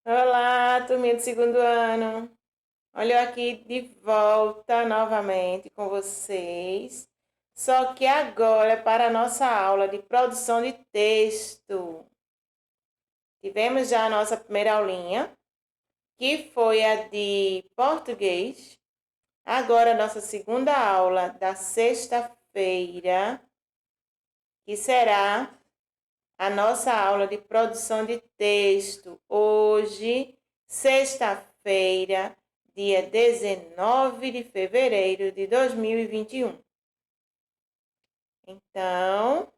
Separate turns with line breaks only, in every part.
Olá, turminha do segundo ano. Olha eu aqui de volta novamente com vocês. Só que agora é para a nossa aula de produção de texto. Tivemos já a nossa primeira aulinha, que foi a de português. Agora a nossa segunda aula da sexta-feira, que será a nossa aula de produção de texto. Hoje, sexta-feira, dia 19 de fevereiro de 2021. Então,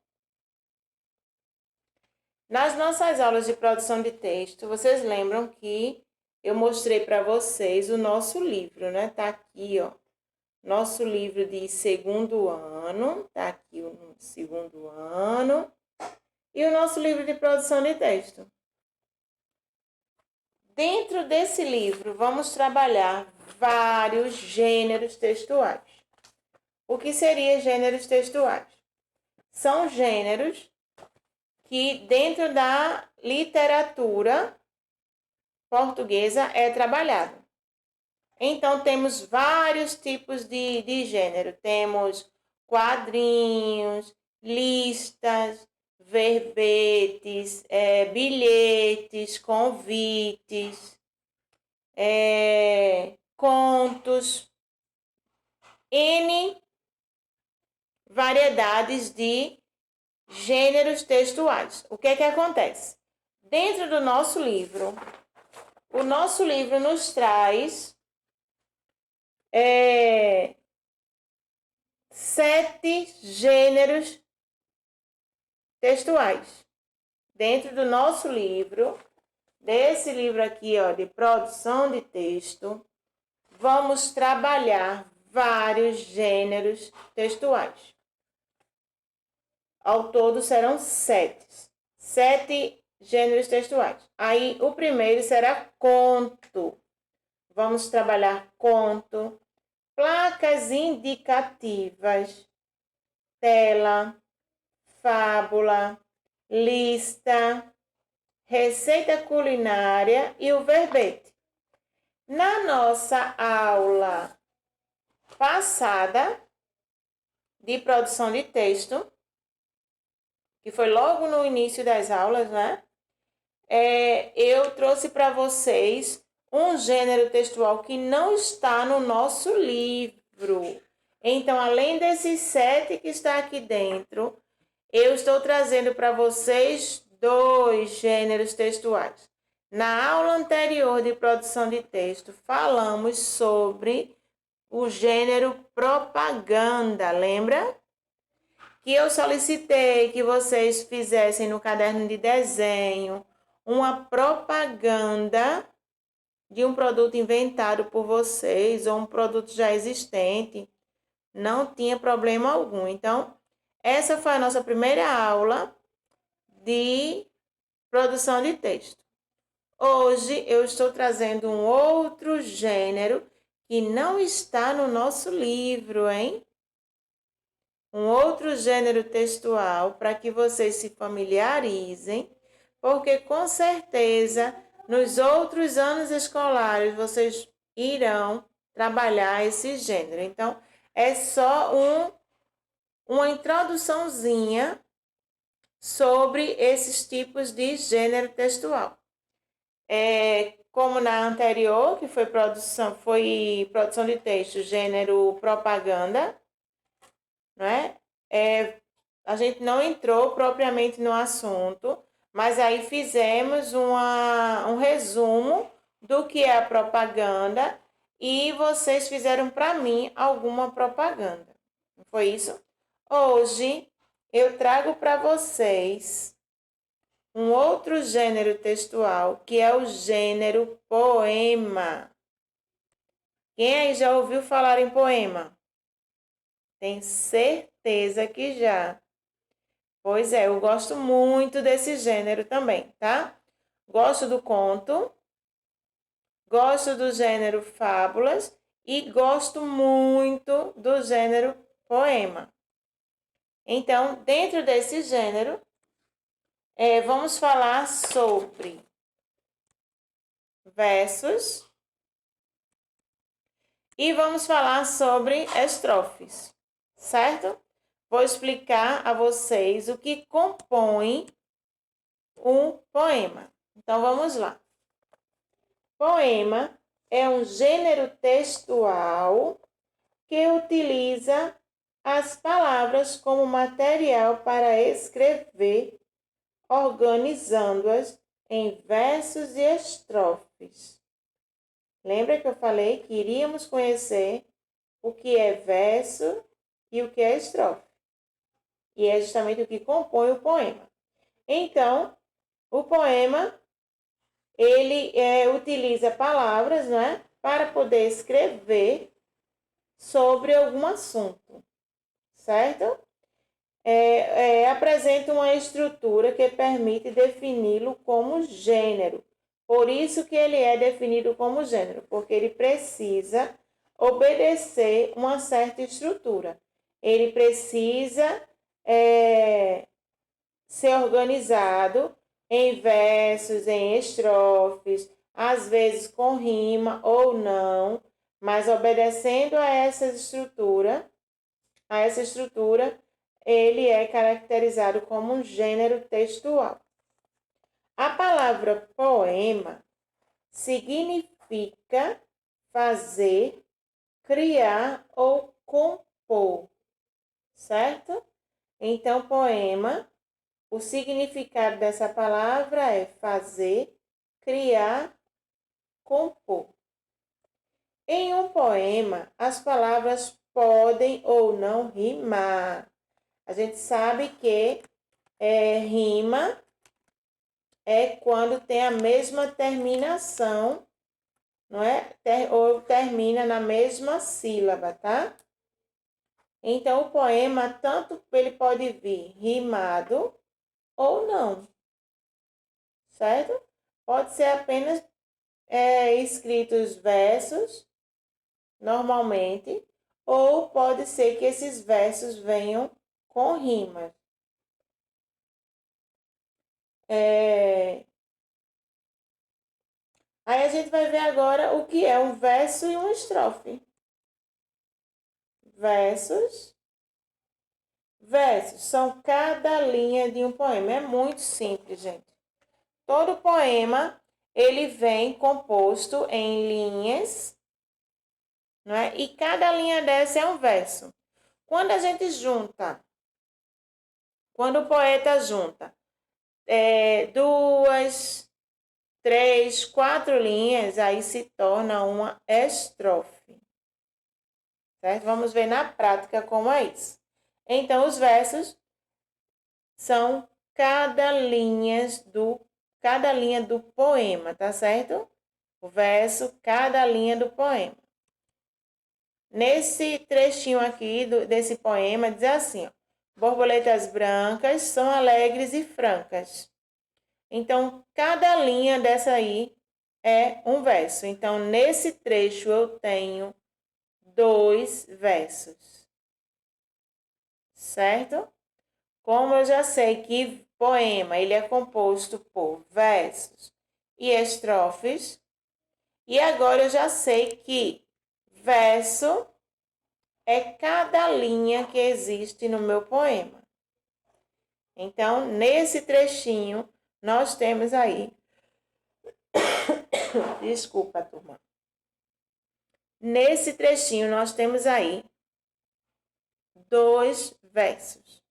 nas nossas aulas de produção de texto, vocês lembram que eu mostrei para vocês o nosso livro, né? Tá aqui, ó. Nosso livro de segundo ano, tá aqui o segundo ano. E o nosso livro de produção de texto. Dentro desse livro, vamos trabalhar vários gêneros textuais. O que seriam gêneros textuais? São gêneros que, dentro da literatura portuguesa, é trabalhado. Então, temos vários tipos de gênero. Temos quadrinhos, listas, verbetes, bilhetes, convites, contos, N variedades de gêneros textuais. O que é que acontece? Dentro do nosso livro, o nosso livro nos traz 7 gêneros textuais. Dentro do nosso livro, desse livro aqui, ó, de produção de texto, vamos trabalhar vários gêneros textuais. Ao todo serão 7. 7 gêneros textuais. Aí o primeiro será conto. Vamos trabalhar conto, placas indicativas, tela, fábula, lista, receita culinária e o verbete. Na nossa aula passada de produção de texto, que foi logo no início das aulas, né? Eu trouxe para vocês um gênero textual que não está no nosso livro. Então, além desses 7 que está aqui dentro, eu estou trazendo para vocês 2 gêneros textuais. Na aula anterior de produção de texto, falamos sobre o gênero propaganda, lembra? Que eu solicitei que vocês fizessem no caderno de desenho uma propaganda de um produto inventado por vocês ou um produto já existente. Não tinha problema algum. Então, essa foi a nossa primeira aula de produção de texto. Hoje eu estou trazendo um outro gênero que não está no nosso livro, hein? Um outro gênero textual para que vocês se familiarizem, porque com certeza nos outros anos escolares vocês irão trabalhar esse gênero. Então, é só uma introduçãozinha sobre esses tipos de gênero textual. Como na anterior, que foi produção de texto, gênero propaganda, não é? A gente não entrou propriamente no assunto, mas aí fizemos um resumo do que é a propaganda e vocês fizeram para mim alguma propaganda. Não foi isso? Hoje eu trago para vocês um outro gênero textual, que é o gênero poema. Quem aí já ouviu falar em poema? Tem certeza que já. Pois é, eu gosto muito desse gênero também, tá? Gosto do conto, gosto do gênero fábulas e gosto muito do gênero poema. Então, dentro desse gênero, vamos falar sobre versos. E vamos falar sobre estrofes, certo? Vou explicar a vocês o que compõe um poema. Então, vamos lá. Poema é um gênero textual que utiliza as palavras como material para escrever, organizando-as em versos e estrofes. Lembra que eu falei que iríamos conhecer o que é verso e o que é estrofe. E é justamente o que compõe o poema. Então, o poema, ele utiliza palavras, não é? Para poder escrever sobre algum assunto, certo? Apresenta uma estrutura que permite defini-lo como gênero. Por isso que ele é definido como gênero, porque ele precisa obedecer uma certa estrutura. Ele precisa ser organizado em versos, em estrofes, às vezes com rima ou não, mas obedecendo a essa estrutura, ele é caracterizado como um gênero textual. A palavra poema significa fazer, criar ou compor, certo? Então, poema, o significado dessa palavra é fazer, criar, compor. Em um poema, as palavras podem ou não rimar. A gente sabe que rima é quando tem a mesma terminação, não é? Ou termina na mesma sílaba, tá? Então, o poema, tanto ele pode vir rimado ou não, certo? Pode ser apenas escritos versos, normalmente, ou pode ser que esses versos venham com rimas. Aí a gente vai ver agora o que é um verso e uma estrofe. Versos são cada linha de um poema. É muito simples, gente. Todo poema, ele vem composto em linhas, não é? E cada linha dessa é um verso. Quando a gente junta, quando o poeta junta 2, 3, 4 linhas, aí se torna uma estrofe. Certo? Vamos ver na prática como é isso. Então, os versos são cada linha do poema, tá certo? O verso, cada linha do poema. Nesse trechinho aqui desse poema, diz assim, ó, borboletas brancas são alegres e francas. Então, cada linha dessa aí é um verso. Então, nesse trecho eu tenho 2 versos, certo? Como eu já sei que poema ele é composto por versos e estrofes, e agora eu já sei que verso é cada linha que existe no meu poema. Então, nesse trechinho, nós temos aí... Desculpa, turma. Nesse trechinho, nós temos aí 2 versos.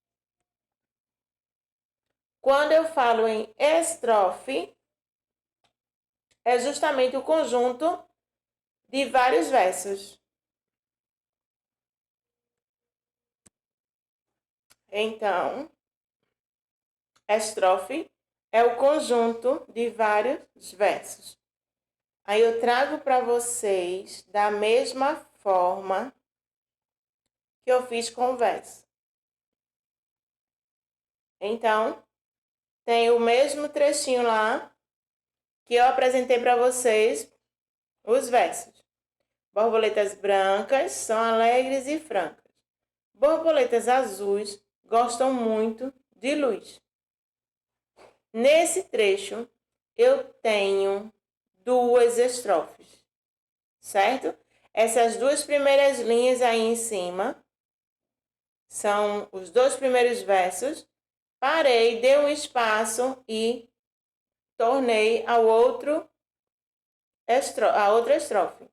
Quando eu falo em estrofe, é justamente o conjunto de vários versos. Então, estrofe é o conjunto de vários versos. Aí eu trago para vocês da mesma forma que eu fiz com o verso. Então, tem o mesmo trechinho lá que eu apresentei para vocês os versos. Borboletas brancas são alegres e francas. Borboletas azuis gostam muito de luz. Nesse trecho, eu tenho duas estrofes, certo? Essas duas primeiras linhas aí em cima são os dois primeiros versos. Parei, dei um espaço e tornei a outra estrofe,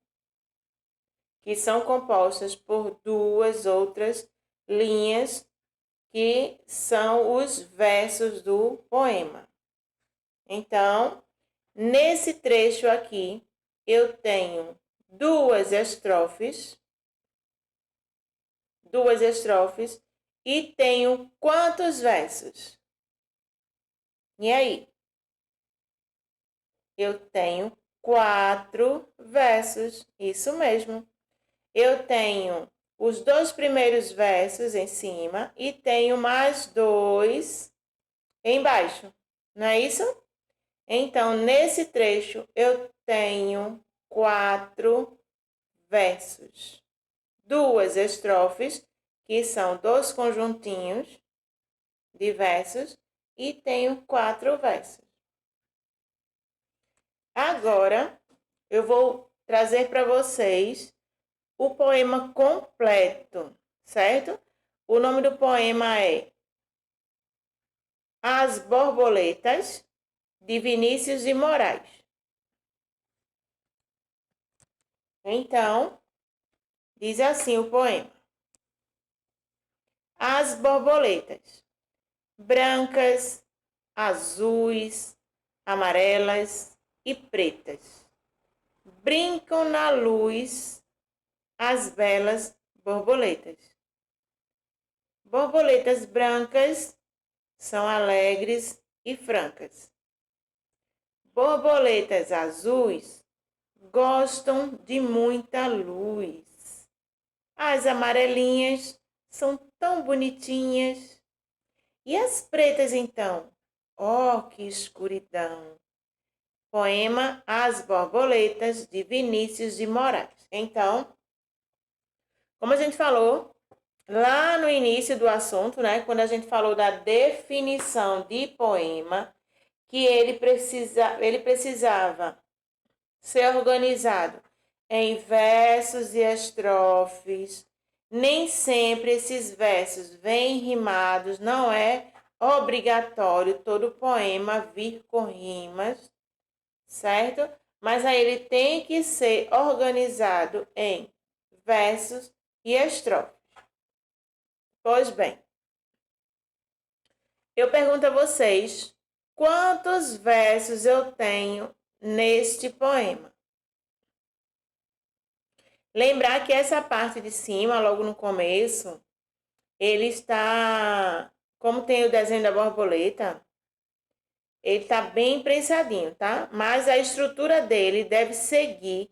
que são compostas por duas outras linhas, que são os versos do poema. Então, nesse trecho aqui, eu tenho duas estrofes e tenho quantos versos? E aí? Eu tenho 4 versos, isso mesmo. Eu tenho os dois primeiros versos em cima e tenho mais 2 embaixo, não é isso? Então, nesse trecho, eu tenho 4 versos, 2 estrofes, que são 2 conjuntinhos de versos, e tenho 4 versos. Agora, eu vou trazer para vocês o poema completo, certo? O nome do poema é As Borboletas, de Vinícius de Moraes. Então, diz assim o poema. As borboletas, brancas, azuis, amarelas e pretas, brincam na luz as belas borboletas. Borboletas brancas são alegres e francas. Borboletas azuis gostam de muita luz. As amarelinhas são tão bonitinhas. E as pretas, então? Oh, que escuridão! Poema As Borboletas, de Vinícius de Moraes. Então, como a gente falou lá no início do assunto, né, quando a gente falou da definição de poema, que ele precisava ser organizado em versos e estrofes. Nem sempre esses versos vêm rimados, não é obrigatório todo poema vir com rimas, certo? Mas aí ele tem que ser organizado em versos e estrofes. Pois bem, eu pergunto a vocês, quantos versos eu tenho neste poema? Lembrar que essa parte de cima, logo no começo, ele está, como tem o desenho da borboleta, ele está bem prensadinho, tá? Mas a estrutura dele deve seguir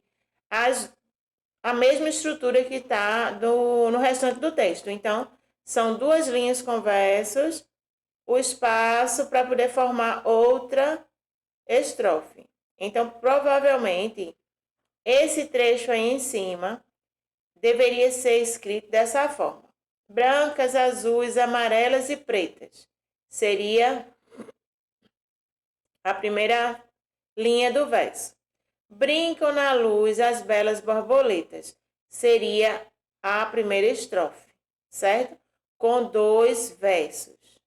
a mesma estrutura que está no restante do texto. Então, são 2 linhas com versos, o espaço para poder formar outra estrofe. Então, provavelmente, esse trecho aí em cima deveria ser escrito dessa forma: brancas, azuis, amarelas e pretas. Seria a primeira linha do verso. Brincam na luz as belas borboletas. Seria a primeira estrofe, certo? Com 2 versos,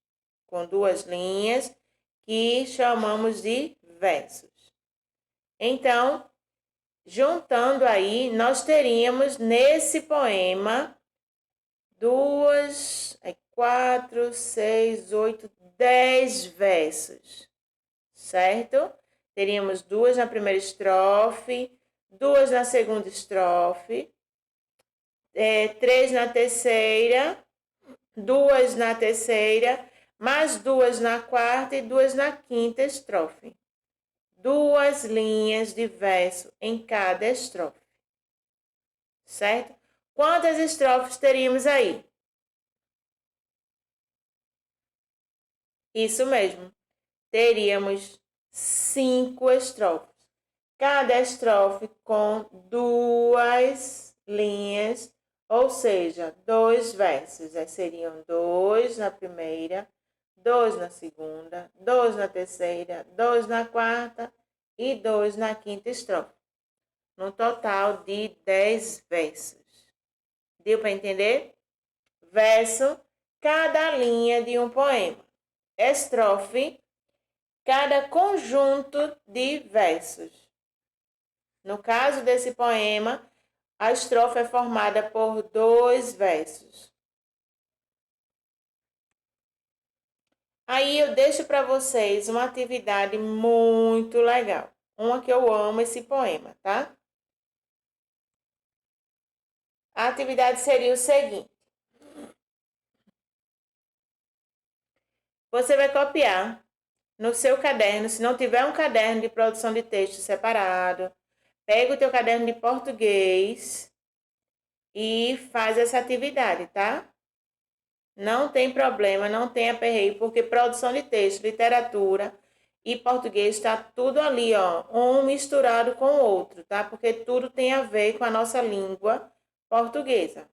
com 2 linhas que chamamos de versos. Então, juntando aí, nós teríamos nesse poema 2, 4, 6, 8, 10 versos, certo? Teríamos 2 na primeira estrofe, 2 na segunda estrofe, 3 na terceira, 2 na terceira, mais 2 na quarta e 2 na quinta estrofe. 2 linhas de verso em cada estrofe, certo? Quantas estrofes teríamos aí? Isso mesmo, teríamos 5 estrofes. Cada estrofe com 2 linhas, ou seja, 2 versos. Seriam 2 na primeira, 2 na segunda, 2 na terceira, 2 na quarta e 2 na quinta estrofe. No total de 10 versos. Deu para entender? Verso, cada linha de um poema. Estrofe, cada conjunto de versos. No caso desse poema, a estrofe é formada por 2 versos. Aí eu deixo para vocês uma atividade muito legal. Uma que eu amo esse poema, tá? A atividade seria o seguinte. Você vai copiar no seu caderno, se não tiver um caderno de produção de texto separado, pega o teu caderno de português e faz essa atividade, tá? Não tem problema, não tem aperreio, porque produção de texto, literatura e português está tudo ali, ó, um misturado com o outro, tá? Porque tudo tem a ver com a nossa língua portuguesa.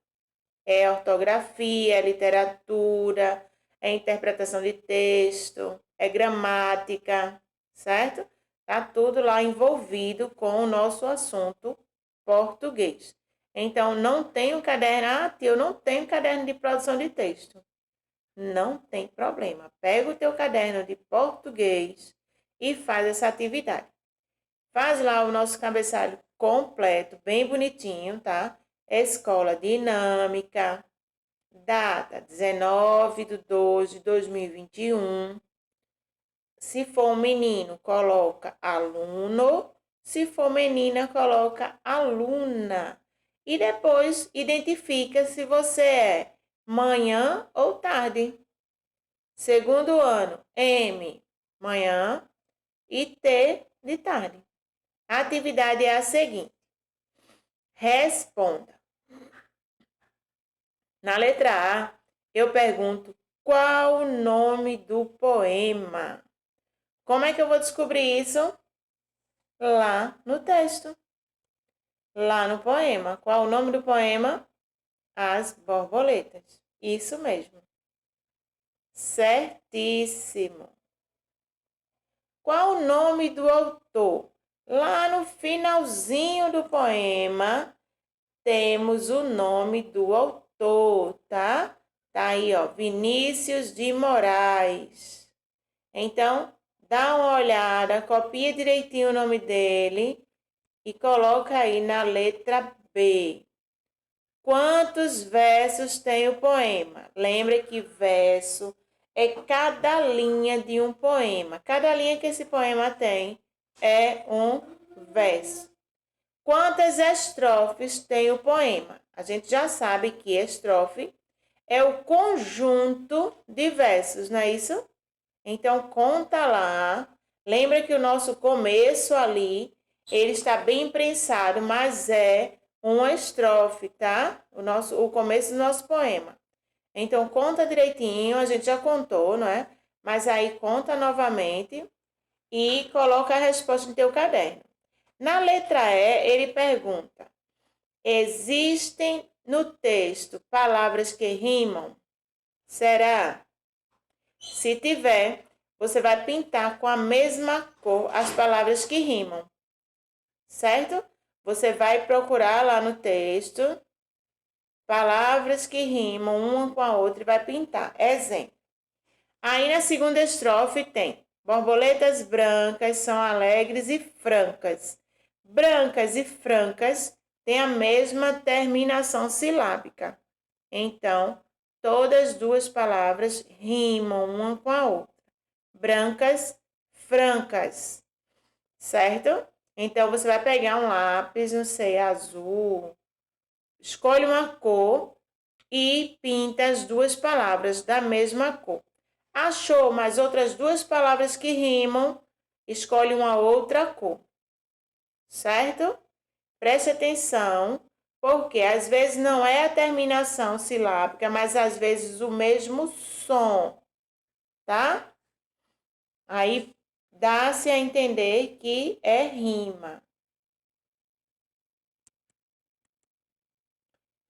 É ortografia, é literatura, é interpretação de texto, é gramática, certo? Tá tudo lá envolvido com o nosso assunto português. Então, não tenho caderno. Ah, tio, eu não tenho caderno de produção de texto. Não tem problema. Pega o teu caderno de português e faz essa atividade. Faz lá o nosso cabeçalho completo, bem bonitinho, tá? Escola dinâmica, data 19/2/2021. Se for um menino, coloca aluno. Se for menina, coloca aluna. E depois identifica se você é manhã ou tarde. Segundo ano, M, manhã e T de tarde. A atividade é a seguinte. Responda. Na letra A, eu pergunto qual o nome do poema. Como é que eu vou descobrir isso? Lá no texto. Lá no poema. Qual o nome do poema? As Borboletas. Isso mesmo. Certíssimo. Qual o nome do autor? Lá no finalzinho do poema, temos o nome do autor, tá? Tá aí, ó, Vinícius de Moraes. Então, dá uma olhada, copia direitinho o nome dele e coloca aí na letra B. Quantos versos tem o poema? Lembre que verso é cada linha de um poema. Cada linha que esse poema tem é um verso. Quantas estrofes tem o poema? A gente já sabe que estrofe é o conjunto de versos, não é isso? Então, conta lá. Lembra que o nosso começo ali, ele está bem prensado, mas é uma estrofe, tá? O começo do nosso poema. Então, conta direitinho, a gente já contou, não é? Mas aí conta novamente e coloca a resposta no teu caderno. Na letra E, ele pergunta: existem no texto palavras que rimam? Será? Se tiver, você vai pintar com a mesma cor as palavras que rimam, certo? Você vai procurar lá no texto palavras que rimam uma com a outra e vai pintar. Exemplo. Aí na segunda estrofe tem: borboletas brancas são alegres e francas. Brancas e francas têm a mesma terminação silábica. Então, todas as duas palavras rimam uma com a outra. Brancas, francas, certo? Então, você vai pegar um lápis, não sei, azul, escolhe uma cor e pinta as duas palavras da mesma cor. Achou mais outras duas palavras que rimam, escolhe uma outra cor, certo? Preste atenção, porque às vezes não é a terminação silábica, mas às vezes o mesmo som, tá? Aí dá-se a entender que é rima.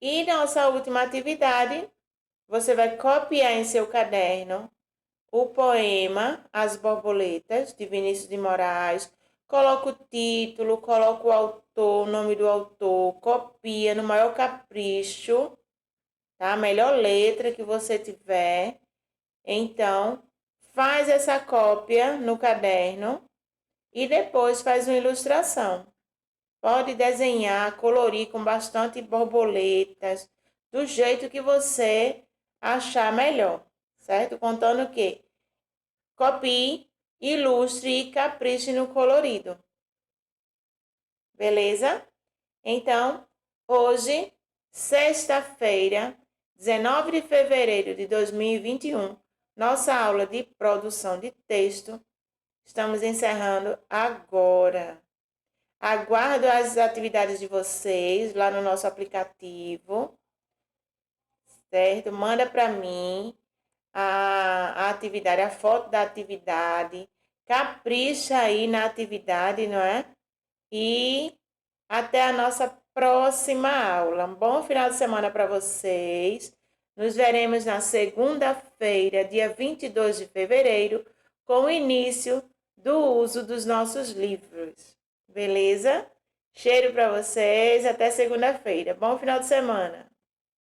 E nossa última atividade, você vai copiar em seu caderno o poema As Borboletas, de Vinícius de Moraes. coloca o título, coloca o autor, o nome do autor, copia no maior capricho, tá? A melhor letra que você tiver. Então, faz essa cópia no caderno e depois faz uma ilustração. Pode desenhar, colorir com bastante borboletas, do jeito que você achar melhor, certo? Contando que copie, ilustre e capriche no colorido. Beleza? Então, hoje, sexta-feira, 19 de fevereiro de 2021, nossa aula de produção de texto, estamos encerrando agora. Aguardo as atividades de vocês lá no nosso aplicativo, certo? Manda para mim a atividade, a foto da atividade, capricha aí na atividade, não é? E até a nossa próxima aula. Um bom final de semana para vocês. Nos veremos na segunda-feira, dia 22 de fevereiro, com o início do uso dos nossos livros. Beleza? Cheiro para vocês. Até segunda-feira. Bom final de semana.